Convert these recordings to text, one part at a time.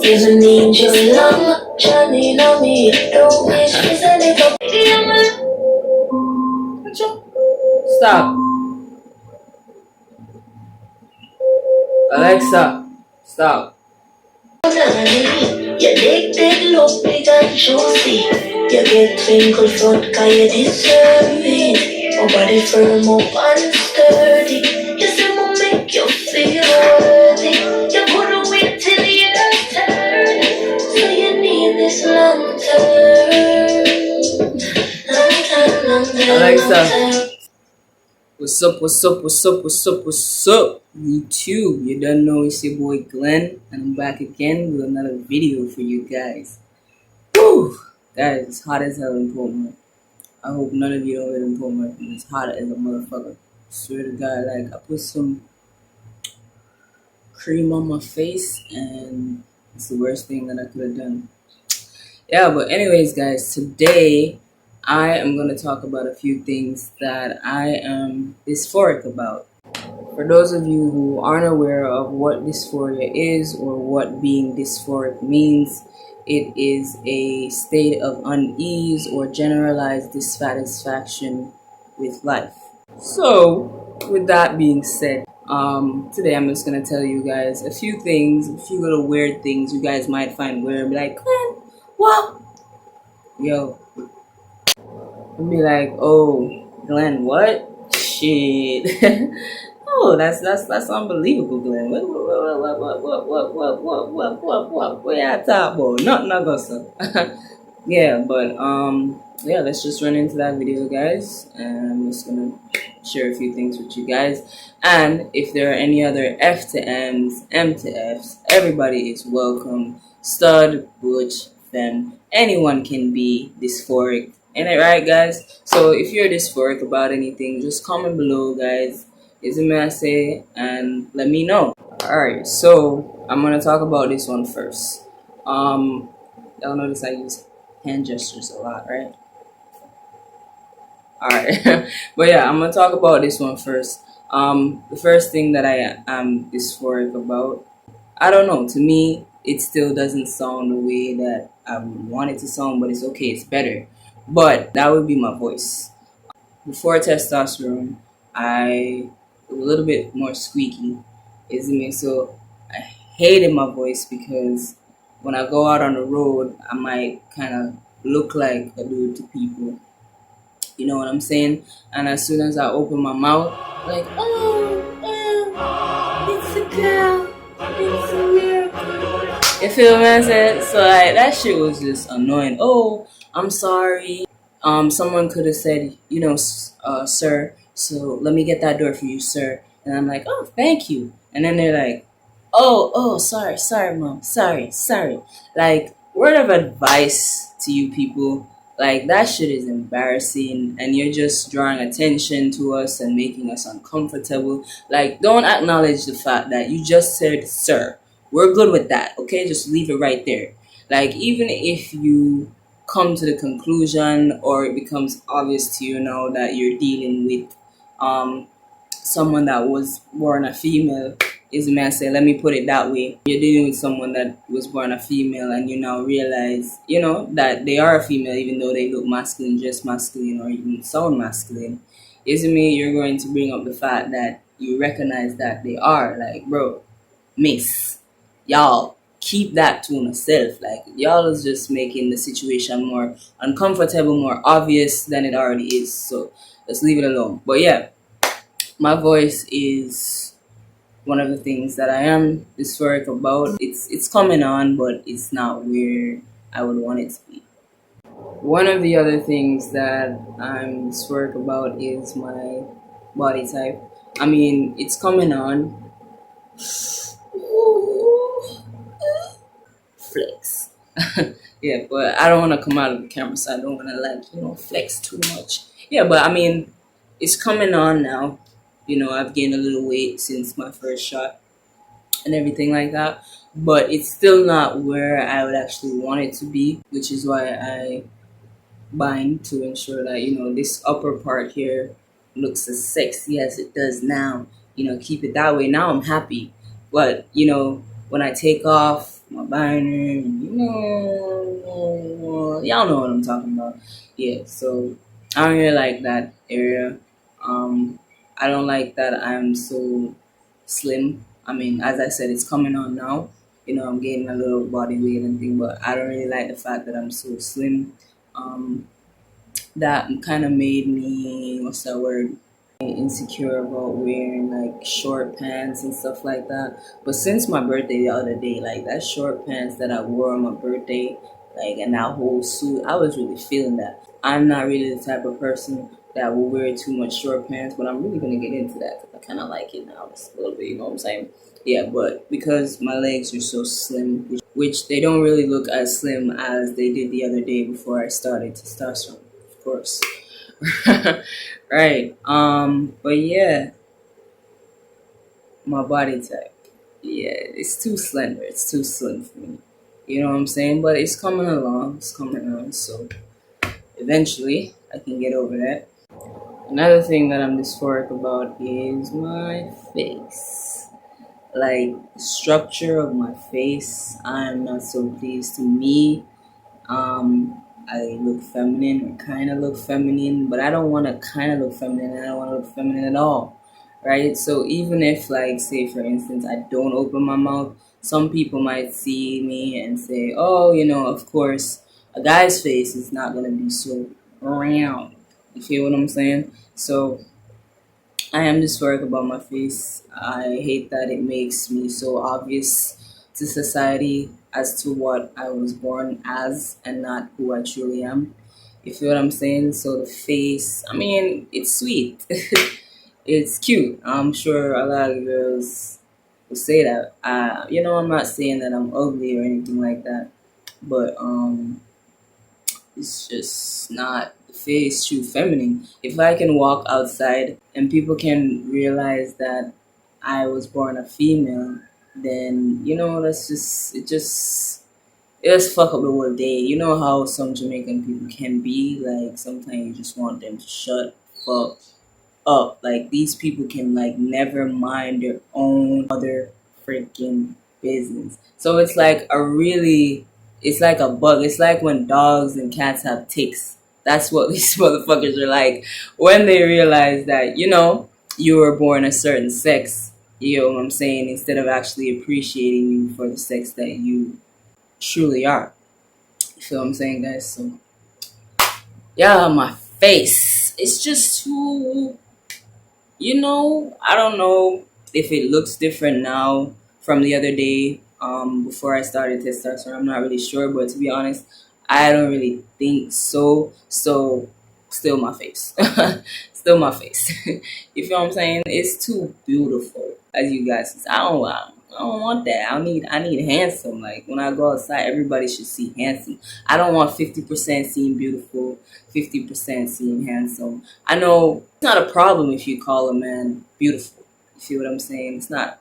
If an angel long journey on me, don't wish this any for Stop. Alexa, stop. Your dick look big and juicy. You get twinkle front cause you deserve it. My body firm up and sturdy. You say will make you feel worthy. You couldn't wait till your turn. So you need this long term. Long term. Alexa. What's up, what's up, what's up, what's up, what's up, YouTube? You don't know it's your boy Glenn, and I'm back again with another video for you guys. Woo! Guys, it's hot as hell in Portland. I hope none of you don't live in Portland. It's hot as a motherfucker. Swear to God, like, I put some cream on my face, and it's the worst thing that I could have done. Yeah, but anyways, guys, today I am going to talk about a few things that I am dysphoric about. For those of you who aren't aware of what dysphoria is or what being dysphoric means, it is a state of unease or generalized dissatisfaction with life. So, with that being said, today I'm just going to tell you guys a few things, a few little weird things you guys might find weird and be like, Glenn, what? Yo. And be like, oh, Glenn, what? Shit. Oh, that's unbelievable, Glenn. What y'all talk about? Nothing I got, sir. Yeah, but yeah, let's just run into that video, guys. And I'm just gonna share a few things with you guys. And if there are any other F to M's, M to F's, everybody is welcome. Stud, butch, femme, anyone can be dysphoric. Ain't it right, guys? So if you're dysphoric about anything, just comment below, guys. Is it may I say, and let me know. Alright, so I'm gonna talk about this one first. Y'all notice I use hand gestures a lot, right? Alright. But yeah, I'm gonna talk about this one first. The first thing that I am dysphoric about, I don't know, to me it still doesn't sound the way that I would want it to sound, but it's okay, it's better. But that would be my voice. Before testosterone, I was a little bit more squeaky, isn't it? So I hated my voice because when I go out on the road, I might kind of look like a dude to people. You know what I'm saying? And as soon as I open my mouth, like, oh, it's a girl, it's a miracle. You feel what I'm saying? So like, that shit was just annoying. Oh, I'm sorry. Someone could have said, you know, sir, so let me get that door for you, sir. And I'm like, oh, thank you. And then they're like, oh, sorry, mom, sorry. Like, word of advice to you people, like, that shit is embarrassing, and you're just drawing attention to us and making us uncomfortable. Like, don't acknowledge the fact that you just said, sir. We're good with that, okay? Just leave it right there. Like, even if you come to the conclusion or it becomes obvious to you now that you're dealing with someone that was born a female, is a man say, let me put it that way. You're dealing with someone that was born a female and you now realize, you know, that they are a female even though they look masculine, just masculine, or even sound masculine. Isn't me, you're going to bring up the fact that you recognize that they are. Like, bro, miss, y'all, keep that to yourself. Like, y'all is just making the situation more uncomfortable, more obvious than it already is. So let's leave it alone. But yeah, my voice is one of the things that I am dysphoric about. It's coming on, but it's not where I would want it to be. One of the other things that I'm dysphoric about is my body type. I mean, it's coming on. Flex. Yeah, but I don't want to come out of the camera, so I don't want to, like, you know, flex too much. Yeah, but I mean, it's coming on now. You know, I've gained a little weight since my first shot and everything like that, but it's still not where I would actually want it to be, which is why I bind to ensure that, you know, this upper part here looks as sexy as it does now. You know, keep it that way. Now I'm happy, but, you know, when I take off my binder, y'all know what I'm talking about. Yeah, so I don't really like that area. Um, I don't like that I'm so slim. I mean, as I said, it's coming on now. I'm gaining a little body weight and thing, but I don't really like the fact that I'm so slim. Um, that kind of made me, what's that word? Insecure about wearing like short pants and stuff like that. But since my birthday the other day, like that short pants that I wore on my birthday, like and that whole suit, I was really feeling that. I'm not really the type of person that will wear too much short pants, but I'm really gonna get into that because I kind of like it now just a little bit. You know what I'm saying? Yeah, but because my legs are so slim, which they don't really look as slim as they did the other day before I started testosterone, of course. Right. But yeah, my body type. Yeah, it's too slender. It's too slim for me. You know what I'm saying? But it's coming along. It's coming along. So eventually I can get over that. Another thing that I'm dysphoric about is my face. Like structure of my face. I'm not so pleased to me. I look feminine or kind of look feminine, but I don't want to kind of look feminine. I don't want to look feminine at all, right? So even if, like, say for instance, I don't open my mouth, some people might see me and say, "Oh, of course, a guy's face is not gonna be so round." You feel what I'm saying? So I am dysphoric about my face. I hate that it makes me so obvious to society as to what I was born as and not who I truly am. You feel what I'm saying? So the face, I mean, it's sweet. It's cute. I'm sure a lot of girls will say that. I'm not saying that I'm ugly or anything like that, but it's just not the face too feminine. If I can walk outside and people can realize that I was born a female, then that's just it just fuck up the whole day. You know how some Jamaican people can be, like sometimes you just want them to shut fuck up. Like these people can like never mind their own other freaking business. So it's like a bug. It's like when dogs and cats have ticks. That's what these motherfuckers are like when they realize that you were born a certain sex. You know what I'm saying? Instead of actually appreciating you for the sex that you truly are. You feel what I'm saying, guys? So yeah, my face. It's just too. I don't know if it looks different now from the other day before I started testosterone. I'm not really sure, but to be honest, I don't really think so. So, still my face. Still my face. You feel what I'm saying? It's too beautiful, as you guys see. I don't want that. I need handsome. Like when I go outside, everybody should see handsome. I don't want 50% seeing beautiful, 50% seeing handsome. I know it's not a problem if you call a man beautiful. You feel what I'm saying? It's not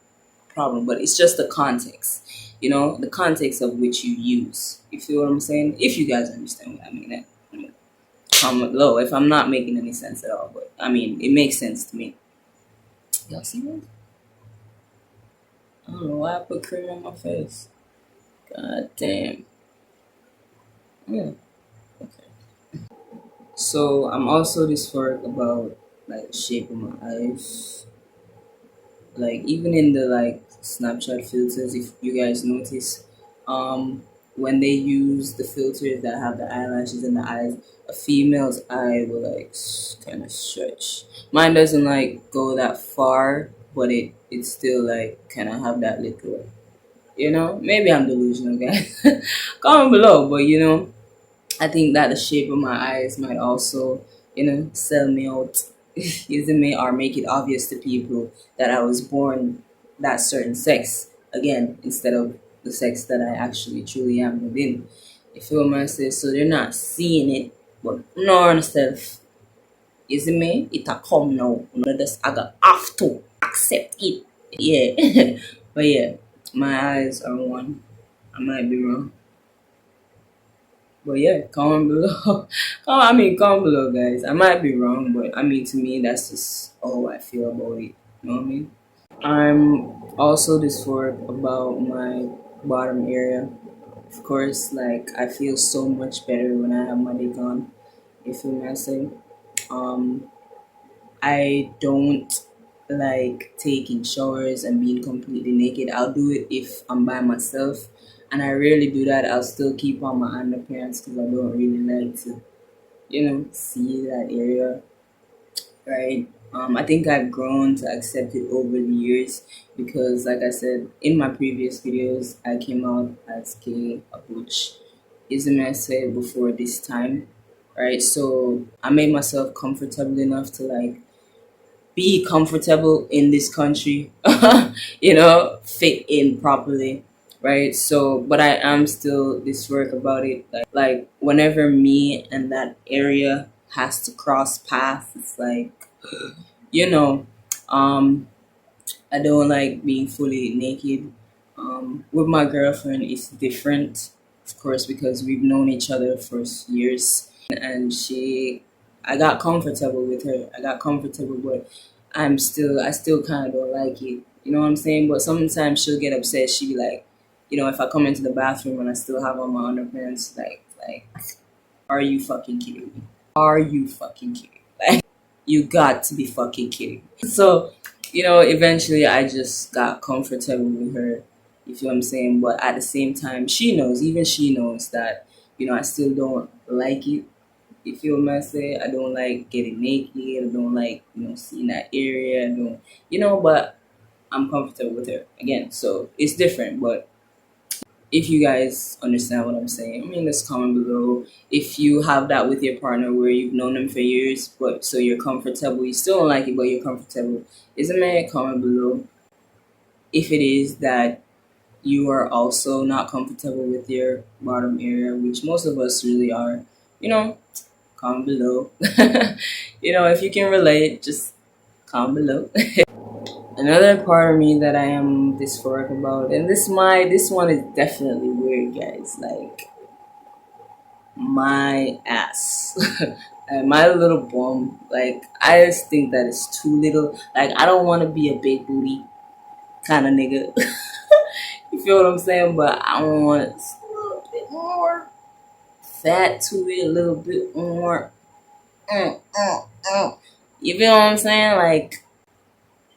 a problem, but it's just the context. The context of which you use. You feel what I'm saying? If you guys understand what I mean. Comment below if I'm not making any sense at all. But I mean, it makes sense to me. Y'all see that? I don't know why I put cream on my face. God damn. Yeah. Okay. So I'm also dysphoric about like the shape of my eyes. Like even in the like Snapchat filters, if you guys notice, when they use the filters that have the eyelashes and the eyes, a female's eye will like kind of stretch. Mine doesn't like go that far, but it still like kind of have that little. Maybe I'm delusional, guys. Comment below, but I think that the shape of my eyes might also, sell me out, using me or make it obvious to people that I was born that certain sex again instead of the sex that I actually truly am within. You feel what I say? So they're not seeing it, but no themselves. You see me? It a come now. I got have to accept it. Yeah. But yeah, my eyes are one. I might be wrong. But yeah, comment below. Comment below, guys. I might be wrong, but I mean, to me, that's just all I feel about it. You know what I mean? I'm also dysphoric about my bottom area. Of course, like I feel so much better when I have my dick on. You feel me? I say, um, I don't like taking showers and being completely naked. I'll do it if I'm by myself, and I rarely do that. I'll still keep on my underpants because I don't really like to, see that area, right? I think I've grown to accept it over the years because, like I said in my previous videos, I came out as gay, which isn't I said before this time, right? So I made myself comfortable enough to like be comfortable in this country, fit in properly, right? So, but I am still this work about it. Like whenever me and that area has to cross paths, it's like, you know, um, I don't like being fully naked. With my girlfriend, it's different, of course, because we've known each other for years, and I got comfortable with her. I got comfortable, but I still kind of don't like it. You know what I'm saying? But sometimes she'll get upset. She'll be like, if I come into the bathroom and I still have on my underpants, like, are you fucking kidding me? Are you fucking kidding me? Like, you got to be fucking kidding me. So, eventually I just got comfortable with her. You feel what I'm saying? But at the same time, even she knows that, I still don't like it. You feel what I'm saying? I don't like getting naked. I don't like, seeing that area. I don't, but I'm comfortable with her again. So it's different. But if you guys understand what I'm saying, I mean, just comment below. If you have that with your partner where you've known them for years, but so you're comfortable, you still don't like it, but you're comfortable, isn't it? Comment below. If it is that you are also not comfortable with your bottom area, which most of us really are, comment below. If you can relate, just comment below. Another part of me that I am dysphoric about, and this one is definitely weird, guys. Like my ass, and my little bum. Like I just think that it's too little. Like I don't want to be a big booty kind of nigga. You feel what I'm saying? But I want a little bit more fat to it, a little bit more. You feel what I'm saying? Like.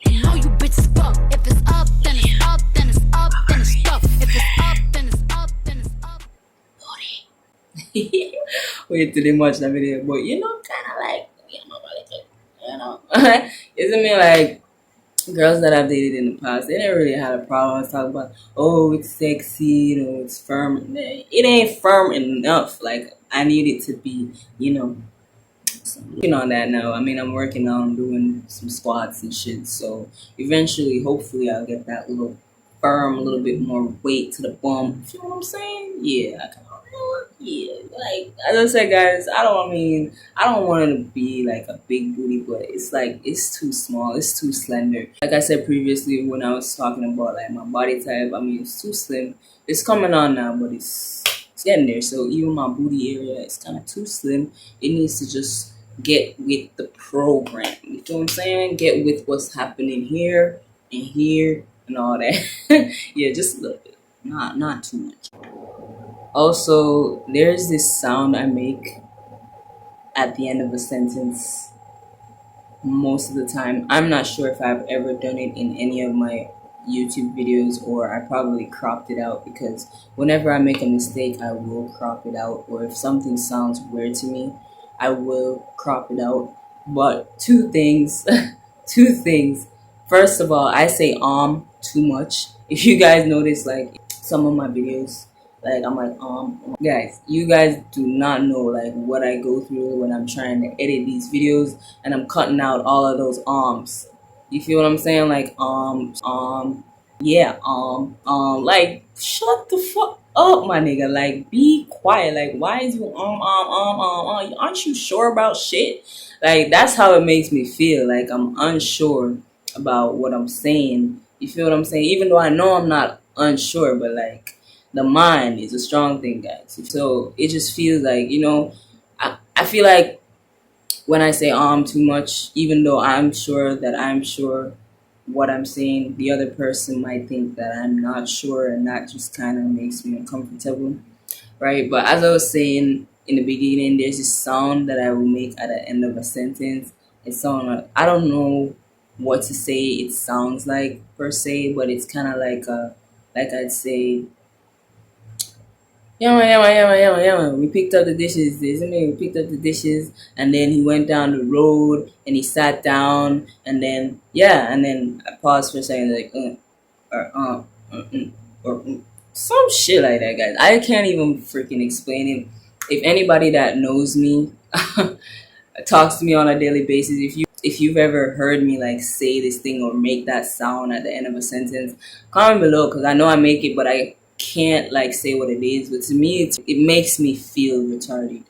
You know you bitches fuck. If it's up, then it's up, then it's up, then it's up. If it's up, then it's up, then it's up. Wait till they watch that video, but kind of like, isn't it like girls that I've dated in the past? They didn't really have a problem talking about, oh, it's sexy, it's firm. It ain't firm enough. Like I need it to be, working on that now. I mean, I'm working on doing some squats and shit. So eventually, hopefully, I'll get that little firm, a little bit more weight to the bum. You know what I'm saying? Yeah, yeah. Like as I said, guys, I don't want it to be like a big booty, but it's like it's too small. It's too slender. Like I said previously when I was talking about like my body type, I mean, it's too slim. It's coming on now, but it's getting there. So even my booty area is kind of too slim. It needs to just get with the program. You know what I'm saying? Get with what's happening here and here and all that. Yeah, just a little bit. Not too much. Also, there's this sound I make at the end of a sentence most of the time. I'm not sure if I've ever done it in any of my YouTube videos, or I probably cropped it out, because whenever I make a mistake I will crop it out, or if something sounds weird to me I will crop it out. But two things two things. First of all, I say too much. If you guys notice, like some of my videos, like I'm like guys, you guys do not know like what I go through when I'm trying to edit these videos and I'm cutting out all of those You feel what I'm saying? Like yeah, like shut the fuck up, my nigga. Like be quiet. Like why is you aren't you sure about shit? Like that's how it makes me feel. Like I'm unsure about what I'm saying. You feel what I'm saying? Even though I know I'm not unsure, but like the mind is a strong thing, guys. So it just feels like, I feel like when I say too much, even though I'm sure that I'm sure what I'm saying, the other person might think that I'm not sure, and that just kind of makes me uncomfortable, right? But as I was saying in the beginning, there's this sound that I will make at the end of a sentence. It sounds like, I don't know what to say it sounds like per se, but it's kind of like I'd say, yeah, man, yeah, man, yeah, man, yeah, man, yeah, man. We picked up the dishes, isn't it? We picked up the dishes, and then he went down the road and he sat down, and then yeah, and then I paused for a second, like, or or some shit like that, guys. I can't even freaking explain it. If anybody that knows me talks to me on a daily basis, if you've ever heard me like say this thing or make that sound at the end of a sentence, comment below, because I know I make it, but I can't like say what it is. But to me, it makes me feel retarded.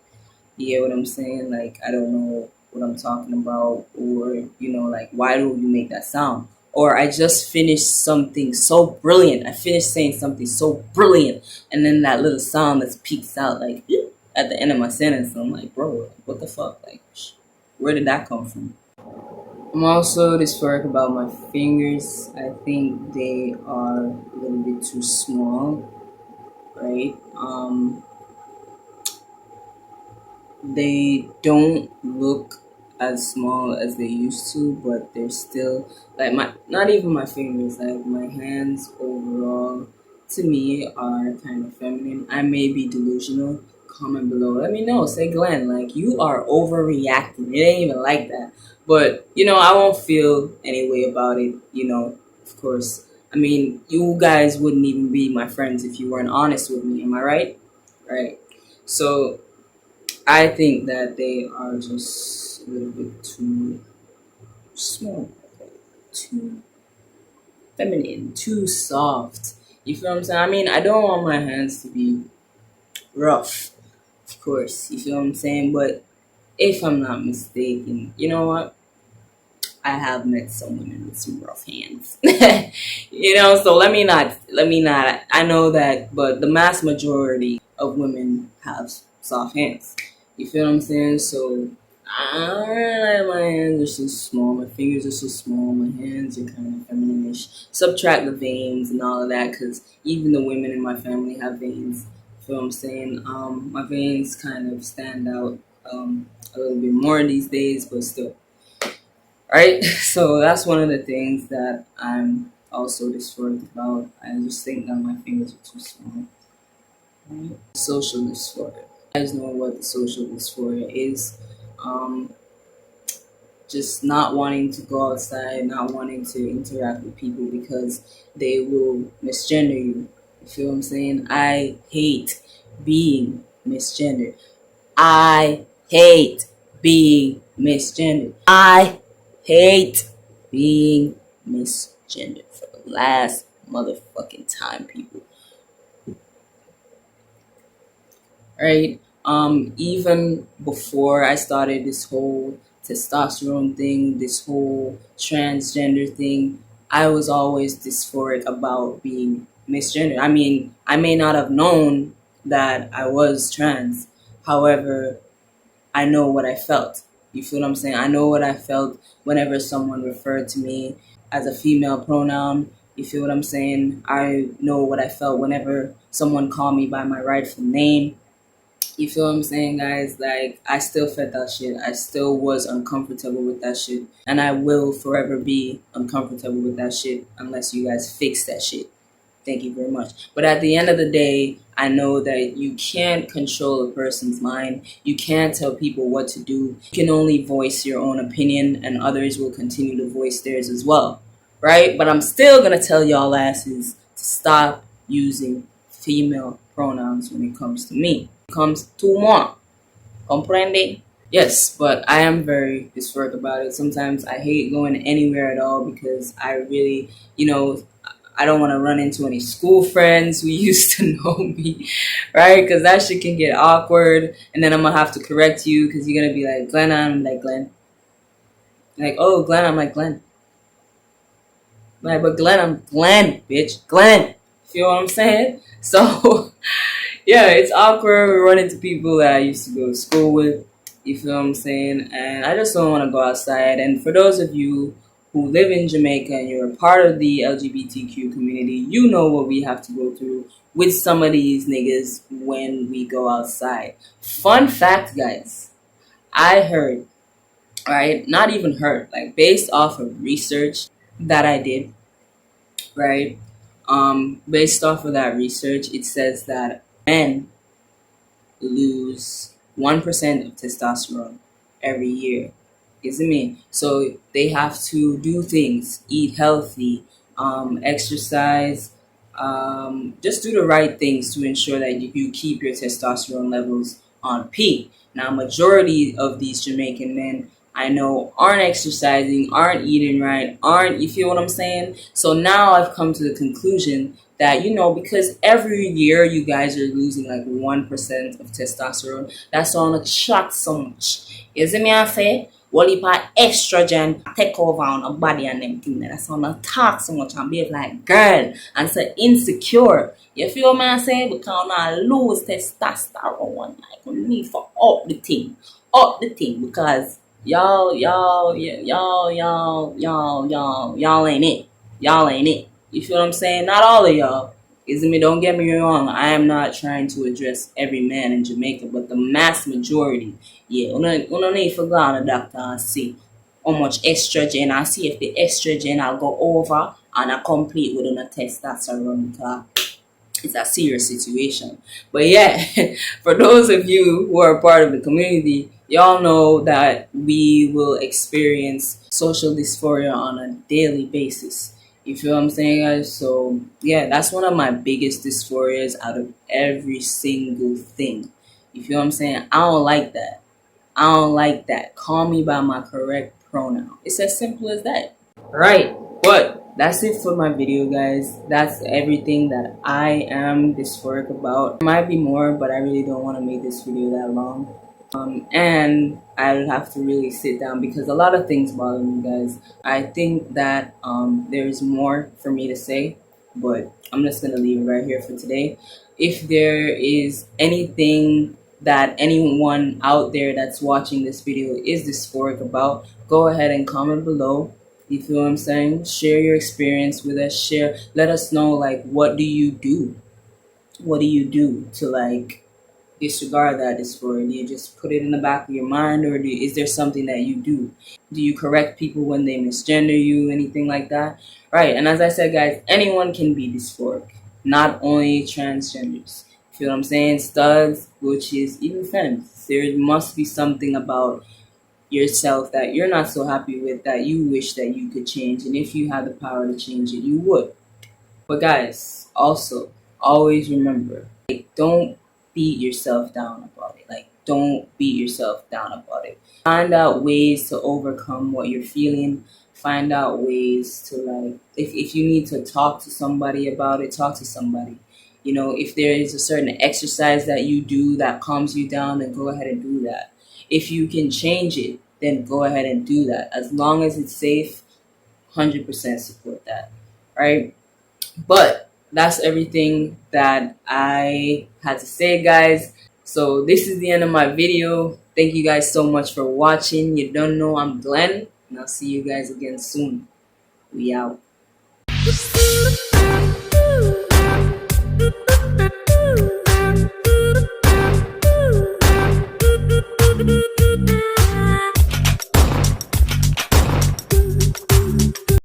You get what I'm saying? Like, I don't know what I'm talking about, or, like, why do you make that sound? Or I just finished something so brilliant. I finished saying something so brilliant, and then that little sound that peeks out, like, at the end of my sentence. I'm like, bro, what the fuck? Like, where did that come from? I'm also dysphoric about my fingers. I think they are a little bit too small, right? They don't look as small as they used to, but they're still like not even my fingers, like my hands overall to me are kind of feminine. I may be delusional. Comment below. Let me know. Say, Glenn, like, you are overreacting. It ain't even like that. But, I won't feel any way about it, of course. I mean, you guys wouldn't even be my friends if you weren't honest with me. Am I right? Right. So I think that they are just a little bit too small, too feminine, too soft. You feel what I'm saying? I mean, I don't want my hands to be rough, of course. You feel what I'm saying? But if I'm not mistaken, you know what? I have met some women with some rough hands. So let me not, I know that, but the mass majority of women have soft hands. You feel what I'm saying? So my hands are so small, my fingers are so small, my hands are kind of feminine-ish. Subtract the veins and all of that, because even the women in my family have veins. You feel what I'm saying? My veins kind of stand out a little bit more these days, but still. Right? So that's one of the things that I'm also dysphoric about. I just think that my fingers are too small. Right? Social dysphoria. You guys know what the social dysphoria is. Just not wanting to go outside, not wanting to interact with people because they will misgender you. You feel what I'm saying? I hate being misgendered. I hate being misgendered. I hate being misgendered for the last motherfucking time, people. Right? Even before I started this whole testosterone thing, this whole transgender thing, I was always dysphoric about being misgendered. I mean, I may not have known that I was trans. However, I know what I felt. You feel what I'm saying? I know what I felt whenever someone referred to me as a female pronoun. You feel what I'm saying? I know what I felt whenever someone called me by my rightful name. You feel what I'm saying, guys? Like, I still felt that shit. I still was uncomfortable with that shit. And I will forever be uncomfortable with that shit unless you guys fix that shit. Thank you very much. But at the end of the day, I know that you can't control a person's mind. You can't tell people what to do. You can only voice your own opinion, and others will continue to voice theirs as well. Right? But I'm still going to tell y'all asses to stop using female pronouns when it comes to me. It comes to moi. Comprende? Yes, but I am very dysphoric about it. Sometimes I hate going anywhere at all because I really, I don't want to run into any school friends who used to know me, right? Because that shit can get awkward, and then I'm going to have to correct you because you're going to be like, Glenn, I'm like, Glenn. Like, oh, Glenn, I'm like, Glenn. Like, but Glenn, I'm Glenn, bitch. Glenn. Feel what I'm saying? So, yeah, it's awkward. We run into people that I used to go to school with. You feel what I'm saying? And I just don't want to go outside. And for those of you who live in Jamaica and you're a part of the LGBTQ community, you know what we have to go through with some of these niggas when we go outside. Fun fact, guys, I heard, right? Not even heard, like based off of research that I did, right? Based off of that research, it says that men lose 1% of testosterone every year. Is it me? So they have to do things, eat healthy, exercise, just do the right things to ensure that you keep your testosterone levels on peak. Now, majority of these Jamaican men I know aren't exercising, aren't eating right, you feel what I'm saying? So now I've come to the conclusion that, because every year you guys are losing like 1% of testosterone, that's on a chat so much. You see me I say? Well, if estrogen take over on a body and them thing, that's on a talk so much and behave like girl and say insecure. You feel me I say? Because I lose testosterone, like we need for up the thing because y'all ain't it. Y'all ain't it. You feel what I'm saying? Not all of y'all. Is me? Don't get me wrong. I am not trying to address every man in Jamaica, but the mass majority, yeah. We need to go on a doctor and see how much estrogen. I see if the estrogen will go over and I complete with a testosterone because it's a serious situation. But yeah, for those of you who are part of the community, y'all know that we will experience social dysphoria on a daily basis. You feel what I'm saying, guys? So yeah, that's one of my biggest dysphorias out of every single thing. You feel what I'm saying? I don't like that. I don't like that. Call me by my correct pronoun. It's as simple as that. Right. But that's it for my video, guys. That's everything that I am dysphoric about. There might be more, but I really don't want to make this video that long. And I'll have to really sit down because a lot of things bother me, guys. I think that there's more for me to say, but I'm just gonna leave it right here for today. If there is anything that anyone out there that's watching this video is dysphoric about, go ahead and comment below. You feel what I'm saying? Share your experience with us. Let us know, like, what do you do? What do you do to, like, disregard that dysphoria? Do you just put it in the back of your mind, or is there something that you do? Do you correct people when they misgender you, anything like that? Right, and as I said, guys, anyone can be dysphoric, not only transgenders. You feel what I'm saying? Studs, butches, even femmes. There must be something about yourself that you're not so happy with that you wish that you could change, and if you had the power to change it, you would. But guys, also always remember, like, don't beat yourself down about it. Like, don't beat yourself down about it. Find out ways to overcome what you're feeling. Find out ways to, like, if you need to talk to somebody about it, talk to somebody. If there is a certain exercise that you do that calms you down, then go ahead and do that. If you can change it, then go ahead and do that. As long as it's safe, 100% support that, right? But that's everything that I had to say, guys. So this is the end of my video. Thank you guys so much for watching. You don't know I'm Glenn, and I'll see you guys again soon. We out.